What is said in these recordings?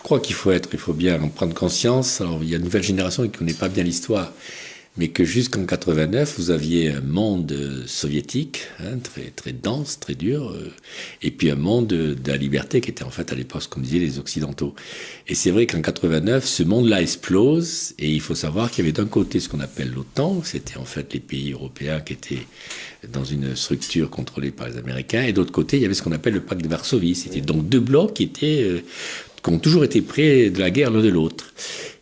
crois qu'il faut bien en prendre conscience. Alors, il y a une nouvelle génération qui ne connaît pas bien l'histoire, mais que jusqu'en 89, vous aviez un monde soviétique, très, très dense, très dur, et puis un monde de la liberté qui était en fait à l'époque, comme disaient les Occidentaux. Et c'est vrai qu'en 89, ce monde-là explose, et il faut savoir qu'il y avait d'un côté ce qu'on appelle l'OTAN, c'était en fait les pays européens qui étaient dans une structure contrôlée par les Américains, et d'autre côté, il y avait ce qu'on appelle le pacte de Varsovie. C'était donc deux blocs qui ont toujours été près de la guerre l'un de l'autre.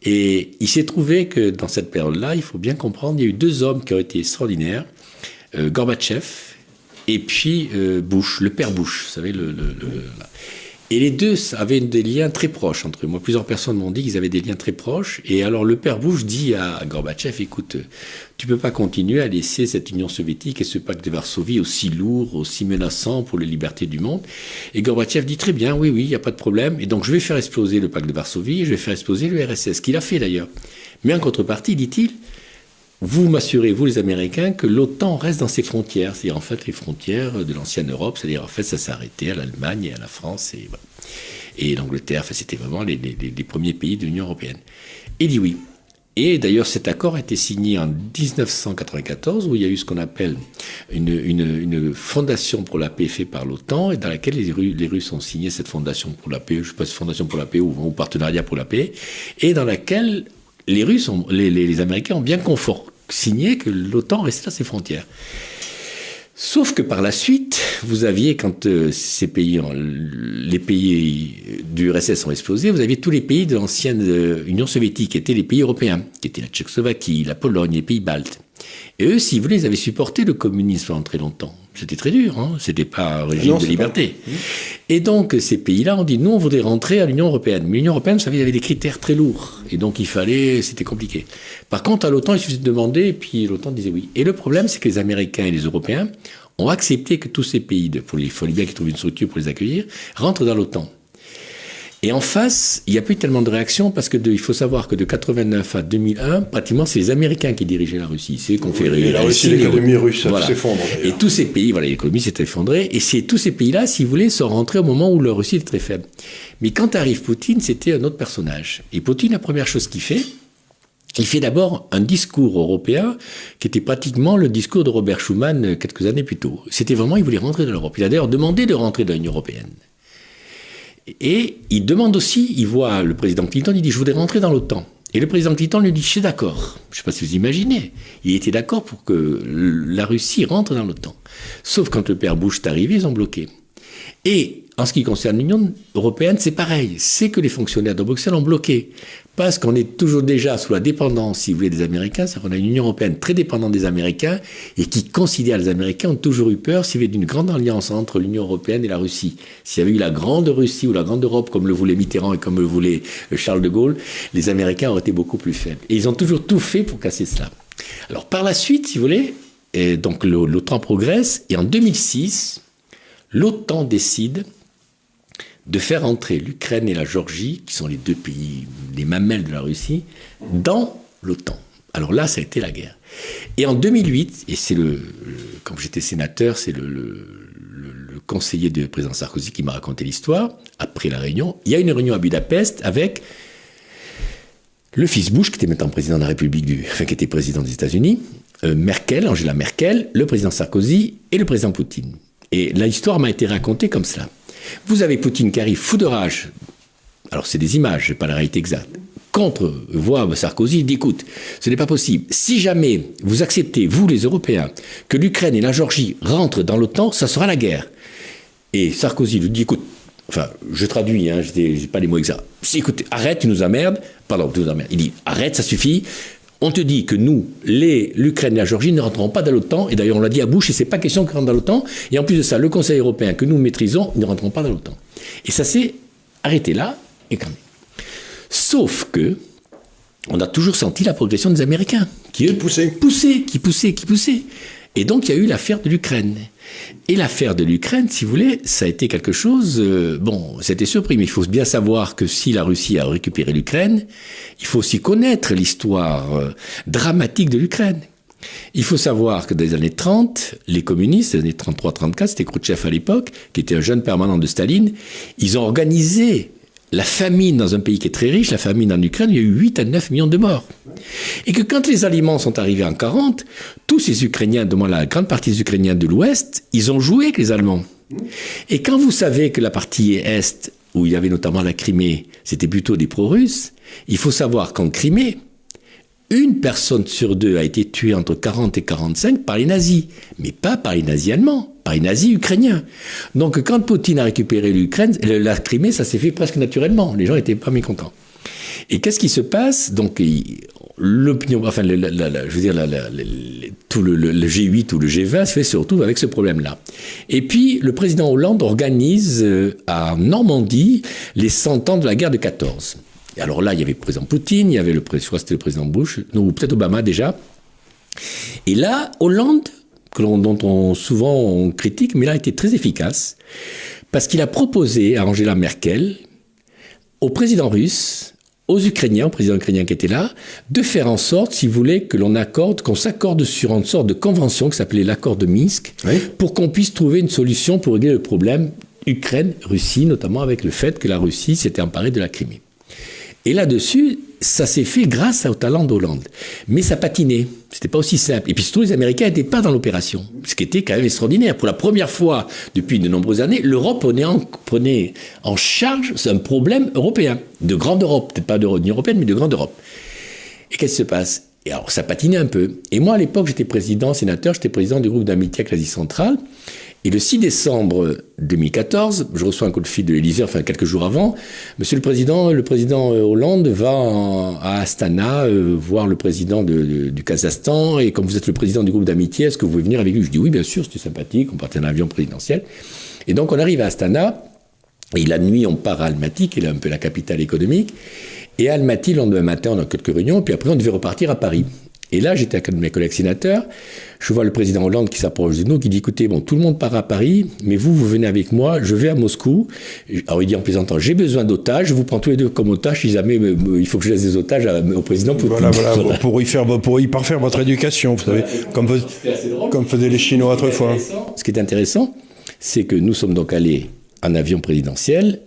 Et il s'est trouvé que dans cette période-là, il faut bien comprendre, il y a eu deux hommes qui ont été extraordinaires, Gorbatchev et puis Bush, le père Bush, vous savez, et les deux avaient des liens très proches entre eux. Moi, plusieurs personnes m'ont dit qu'ils avaient des liens très proches. Et alors, le père Bush dit à Gorbatchev, écoute, tu peux pas continuer à laisser cette Union soviétique et ce pacte de Varsovie aussi lourd, aussi menaçant pour les libertés du monde. Et Gorbatchev dit, très bien, oui, il n'y a pas de problème. Et donc, je vais faire exploser le pacte de Varsovie et je vais faire exploser le RSS, ce qu'il a fait d'ailleurs. Mais en contrepartie, dit-il, vous m'assurez, vous les Américains, que l'OTAN reste dans ses frontières, c'est-à-dire en fait les frontières de l'ancienne Europe, c'est-à-dire en fait ça s'est arrêté à l'Allemagne et à la France et, voilà. Et l'Angleterre, enfin, c'était vraiment les premiers pays de l'Union européenne. Il dit oui. Et d'ailleurs cet accord a été signé en 1994 où il y a eu ce qu'on appelle une fondation pour la paix faite par l'OTAN et dans laquelle les Russes ont signé cette fondation pour la paix, je ne sais pas si fondation pour la paix ou partenariat pour la paix, et dans laquelle les Russes, les Américains ont bien signé que l'OTAN restait à ses frontières. Sauf que par la suite, vous aviez, quand les pays du RSS ont explosé, vous aviez tous les pays de l'ancienne Union soviétique, qui étaient les pays européens, qui étaient la Tchécoslovaquie, la Pologne, les pays baltes. Et eux, si vous voulez, ils avaient supporté le communisme pendant très longtemps. C'était très dur, hein, c'était pas un régime de liberté. Et donc, ces pays-là ont dit, nous, on voudrait rentrer à l'Union européenne. Mais l'Union européenne, vous savez, il y avait des critères très lourds. Et donc, c'était compliqué. Par contre, à l'OTAN, il suffisait de demander, et puis l'OTAN disait oui. Et le problème, c'est que les Américains et les Européens ont accepté que tous ces pays, il fallait bien qu'ils trouvent une structure pour les accueillir, rentrent dans l'OTAN. Et en face, il n'y a plus tellement de réactions parce il faut savoir que de 89 à 2001, pratiquement, c'est les Américains qui dirigeaient la Russie. C'est eux qui ont fait et la Russie, l'économie russe s'effondre. Et tous ces pays, voilà, l'économie s'est effondrée. Et tous ces pays-là, si vous voulez, sont rentrés au moment où la Russie était très faible. Mais quand arrive Poutine, c'était un autre personnage. Et Poutine, la première chose qu'il fait, il fait d'abord un discours européen qui était pratiquement le discours de Robert Schuman quelques années plus tôt. C'était vraiment, il voulait rentrer dans l'Europe. Il a d'ailleurs demandé de rentrer dans l'Union européenne. Et il demande aussi, il voit le président Clinton, il dit « je voudrais rentrer dans l'OTAN ». Et le président Clinton lui dit « je suis d'accord ». Je ne sais pas si vous imaginez. Il était d'accord pour que la Russie rentre dans l'OTAN. Sauf quand le père Bush est arrivé, ils ont bloqué. Et en ce qui concerne l'Union européenne, c'est pareil. C'est que les fonctionnaires de Bruxelles ont bloqué. Parce qu'on est toujours déjà sous la dépendance, si vous voulez, des Américains. C'est-à-dire qu'on a une Union européenne très dépendante des Américains et qui considère, les Américains ont toujours eu peur s'il y avait une grande alliance entre l'Union européenne et la Russie. S'il y avait eu la grande Russie ou la grande Europe, comme le voulait Mitterrand et comme le voulait Charles de Gaulle, les Américains auraient été beaucoup plus faibles. Et ils ont toujours tout fait pour casser cela. Alors par la suite, si vous voulez, donc l'OTAN progresse et en 2006, l'OTAN décide de faire entrer l'Ukraine et la Géorgie, qui sont les deux pays, les mamelles de la Russie, dans l'OTAN. Alors là, ça a été la guerre. Et en 2008, et comme j'étais sénateur, c'est le conseiller du président Sarkozy qui m'a raconté l'histoire, après la réunion, il y a une réunion à Budapest avec le fils Bush, qui était maintenant président de la République, qui était président des États-Unis, Angela Merkel, le président Sarkozy et le président Poutine. Et l'histoire m'a été racontée comme cela. Vous avez Poutine qui arrive fou de rage, alors c'est des images, c'est pas la réalité exacte, voit Sarkozy, il dit écoute, ce n'est pas possible. Si jamais vous acceptez, vous les Européens, que l'Ukraine et la Géorgie rentrent dans l'OTAN, ça sera la guerre. Et Sarkozy lui dit écoute, enfin je traduis, j'ai pas les mots exacts, écoute, arrête, tu nous emmerdes, il dit arrête, ça suffit. On te dit que nous, l'Ukraine et la Géorgie ne rentreront pas dans l'OTAN, et d'ailleurs on l'a dit à Bush, et c'est pas question qu'ils rentrent dans l'OTAN, et en plus de ça, le Conseil européen que nous maîtrisons, ils ne rentreront pas dans l'OTAN. Et ça s'est arrêté là, et quand même. Sauf que, on a toujours senti la progression des Américains, qui poussaient. Et donc il y a eu l'affaire de l'Ukraine. Et l'affaire de l'Ukraine, si vous voulez, ça a été quelque chose... c'était surpris, mais il faut bien savoir que si la Russie a récupéré l'Ukraine, il faut aussi connaître l'histoire dramatique de l'Ukraine. Il faut savoir que dans les années 30, les communistes, les années 33-34, c'était Khrouchtchev à l'époque, qui était un jeune permanent de Staline, ils ont organisé la famine dans un pays qui est très riche, la famine en Ukraine, il y a eu 8 à 9 millions de morts. Et que quand les aliments sont arrivés en 40, tous ces Ukrainiens, notamment la grande partie des Ukrainiens de l'Ouest, ils ont joué avec les Allemands. Et quand vous savez que la partie Est, où il y avait notamment la Crimée, c'était plutôt des pro-russes, il faut savoir qu'en Crimée, une personne sur deux a été tuée entre 40 et 45 par les nazis, mais pas par les nazis allemands, par les nazis ukrainiens. Donc quand Poutine a récupéré l'Ukraine, la Crimée, ça s'est fait presque naturellement. Les gens n'étaient pas mécontents. Et qu'est-ce qui se passe? Donc l'opinion, enfin, je veux dire, tout le G8 ou le G20 se fait surtout avec ce problème-là. Et puis le président Hollande organise à Normandie les 100 ans de la guerre de 14. Et alors là, il y avait le président Poutine, il y avait je crois que c'était le président Bush, ou peut-être Obama déjà. Et là, Hollande, dont souvent on critique, mais là, il était très efficace, parce qu'il a proposé à Angela Merkel, au président russe, aux Ukrainiens, au président ukrainien qui était là, de faire en sorte, si vous voulez, qu'on s'accorde sur une sorte de convention qui s'appelait l'accord de Minsk, oui, pour qu'on puisse trouver une solution pour régler le problème Ukraine-Russie, notamment avec le fait que la Russie s'était emparée de la Crimée. Et là-dessus, ça s'est fait grâce au talent d'Hollande. Mais ça patinait. C'était pas aussi simple. Et puis surtout, les Américains n'étaient pas dans l'opération. Ce qui était quand même extraordinaire. Pour la première fois depuis de nombreuses années, l'Europe prenait en charge un problème européen. De grande Europe. Peut-être pas d'Union européenne, mais de grande Europe. Et qu'est-ce qui se passe? Et alors, ça patinait un peu. Et moi, à l'époque, j'étais sénateur, j'étais président du groupe d'amitié avec l'Asie centrale. Et le 6 décembre 2014, je reçois un coup de fil de l'Élysée, enfin quelques jours avant. Monsieur le président Hollande va à Astana voir le président du Kazakhstan. Et comme vous êtes le président du groupe d'amitié, est-ce que vous pouvez venir avec lui? Je dis oui, bien sûr, c'était sympathique. On partait en avion présidentiel. Et donc on arrive à Astana. Et la nuit, on part à Almaty, qui est un peu la capitale économique. Et à Almaty, le lendemain matin, on a quelques réunions. Puis après, on devait repartir à Paris. Et là, j'étais avec un de mes collègues sénateurs, je vois le président Hollande qui s'approche de nous, qui dit, écoutez, bon, tout le monde part à Paris, mais vous venez avec moi, je vais à Moscou. Alors il dit en plaisantant, j'ai besoin d'otages, je vous prends tous les deux comme otages, si jamais il faut que je laisse des otages au président Poutine. Voilà. Pour y parfaire votre éducation, vous savez, comme faisaient les Chinois autrefois. Ce qui est intéressant, c'est que nous sommes donc allés en avion présidentiel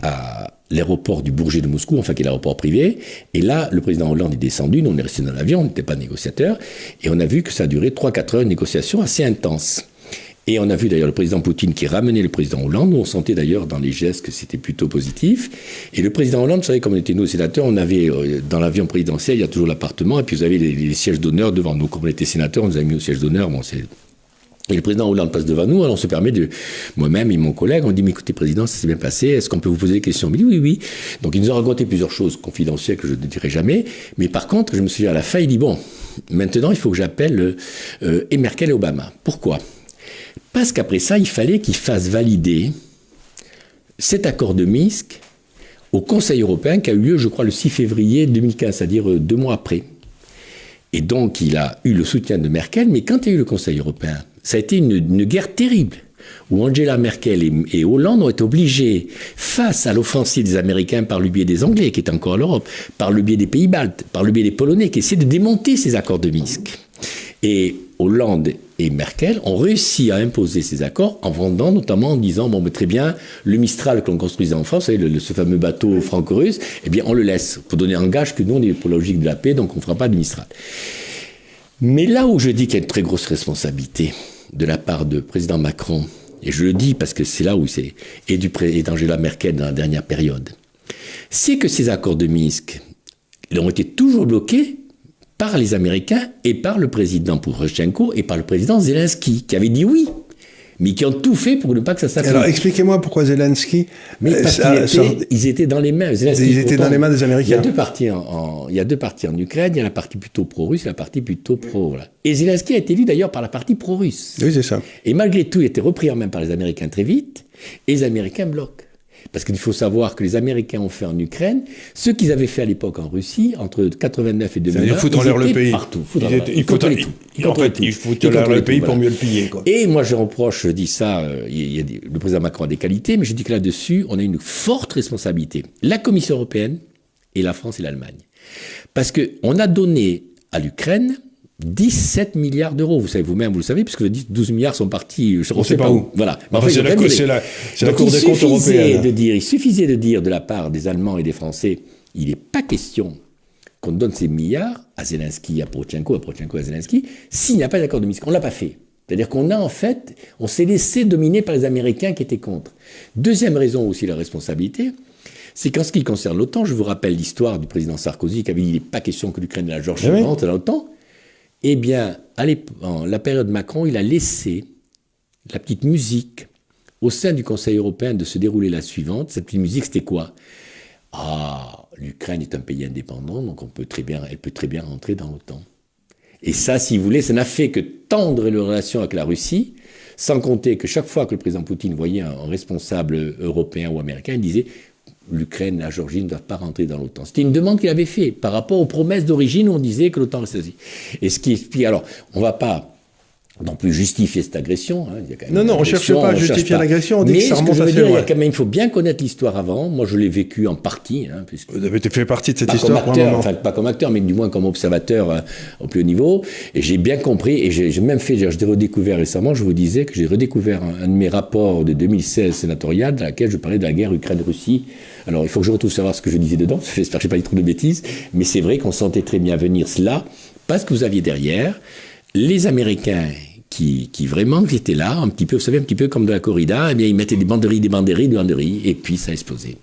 à l'aéroport du Bourget de Moscou, enfin qui est l'aéroport privé, et là, le président Hollande est descendu, nous on est restés dans l'avion, on n'était pas négociateurs, et on a vu que ça a duré 3-4 heures, une négociation assez intense. Et on a vu d'ailleurs le président Poutine qui ramenait le président Hollande, on sentait d'ailleurs dans les gestes que c'était plutôt positif, et le président Hollande, vous savez, comme on était nous sénateurs, on avait, dans l'avion présidentiel, il y a toujours l'appartement, et puis vous avez les sièges d'honneur devant nous, comme on était sénateurs, on nous a mis au siège d'honneur, bon c'est... Et le président Hollande passe devant nous, alors on se permet moi-même et mon collègue, on dit, mais écoutez, président, ça s'est bien passé, est-ce qu'on peut vous poser des questions? Il dit, oui. Donc il nous a raconté plusieurs choses confidentielles que je ne dirai jamais, mais par contre, je me souviens à la fin, il dit, bon, maintenant il faut que j'appelle Merkel et Obama. Pourquoi? Parce qu'après ça, il fallait qu'ils fassent valider cet accord de Minsk au Conseil européen qui a eu lieu, je crois, le 6 février 2015, c'est-à-dire 2 mois après. Et donc, il a eu le soutien de Merkel, mais quand il y a eu le Conseil européen, ça a été une guerre terrible, où Angela Merkel et Hollande ont été obligés, face à l'offensive des Américains par le biais des Anglais, qui étaient encore à l'Europe, par le biais des pays baltes, par le biais des Polonais, qui essaient de démonter ces accords de Minsk. Et Hollande et Merkel ont réussi à imposer ces accords en vendant, notamment en disant, bon, mais très bien, le Mistral que l'on construisait en France, ce fameux bateau franco-russe, eh bien, on le laisse, pour donner un gage que nous, on est pour la logique de la paix, donc on ne fera pas de Mistral. Mais là où je dis qu'il y a une très grosse responsabilité de la part du président Macron, et je le dis parce que c'est là où c'est, et d'Angela Merkel dans la dernière période, c'est que ces accords de Minsk, ils ont été toujours bloqués par les Américains et par le président Poroshenko et par le président Zelensky, qui avait dit oui, mais qui ont tout fait pour ne pas que ça s'applique. Alors expliquez-moi pourquoi Zelensky... Mais parce qu'ils étaient dans les mains. Ils étaient dans les mains des Américains. Il y a deux parties en Ukraine, il y a la partie plutôt pro-russe et la partie plutôt pro... Voilà. Et Zelensky a été élu d'ailleurs par la partie pro-russe. Oui, c'est ça. Et malgré tout, il a été repris en main par les Américains très vite, et les Américains bloquent. Parce qu'il faut savoir que les Américains ont fait en Ukraine ce qu'ils avaient fait à l'époque en Russie, entre 89 et 2001. Ils foutent en l'air le pays. Partout. Ils foutent en l'air le pays pour mieux le piller, quoi. Et moi, je reproche, je dis ça, le président Macron a des qualités, mais je dis que là-dessus, on a une forte responsabilité. La Commission européenne et la France et l'Allemagne. Parce qu'on a donné à l'Ukraine 17 milliards d'euros. Vous savez vous-même, vous le savez, puisque vous dites 12 milliards sont partis, on ne sait pas où. Voilà. Enfin, c'est la Cour des comptes européenne. Il suffisait de dire de la part des Allemands et des Français, il n'est pas question qu'on donne ces milliards à Zelensky, à Poroshenko, à Zelensky, s'il n'y a pas d'accord de Minsk. On ne l'a pas fait. C'est-à-dire qu'on a en fait, on s'est laissé dominer par les Américains qui étaient contre. Deuxième raison aussi, la responsabilité, c'est qu'en ce qui concerne l'OTAN, je vous rappelle l'histoire du président Sarkozy qui avait dit il n'est pas question que l'Ukraine et la Géorgie rentrent dans l'OTAN. Eh bien, en la période Macron, il a laissé la petite musique au sein du Conseil européen de se dérouler la suivante. Cette petite musique, c'était quoi? Ah, l'Ukraine est un pays indépendant, donc elle peut très bien rentrer dans l'OTAN. Et ça, si vous voulez, ça n'a fait que tendre les relations avec la Russie, sans compter que chaque fois que le président Poutine voyait un responsable européen ou américain, il disait l'Ukraine et la Géorgie ne doivent pas rentrer dans l'OTAN. C'était une demande qu'il avait faite par rapport aux promesses d'origine où on disait que l'OTAN restait. Et ce qui explique, alors, on ne va pas non plus justifier cette agression. Hein. Il y a quand même on ne cherche pas à justifier l'agression, on dit que ça remonte assez loin. Il faut bien connaître l'histoire avant. Moi, je l'ai vécu en partie. Hein, vous avez fait partie de cette histoire pour un moment. Enfin, pas comme acteur, mais du moins comme observateur au plus haut niveau. Et j'ai bien compris, et j'ai même fait, j'ai redécouvert récemment, je vous disais que j'ai redécouvert un de mes rapports de 2016 sénatorial dans lequel je parlais de la guerre Ukraine-Russie. Alors, il faut que je retrouve savoir ce que je disais dedans, j'espère que je n'ai pas dit trop de bêtises, mais c'est vrai qu'on sentait très bien venir cela, parce que vous aviez derrière les Américains qui vraiment étaient là, un petit peu, vous savez, un petit peu comme de la corrida, eh bien, ils mettaient des banderilles, et puis ça a explosé.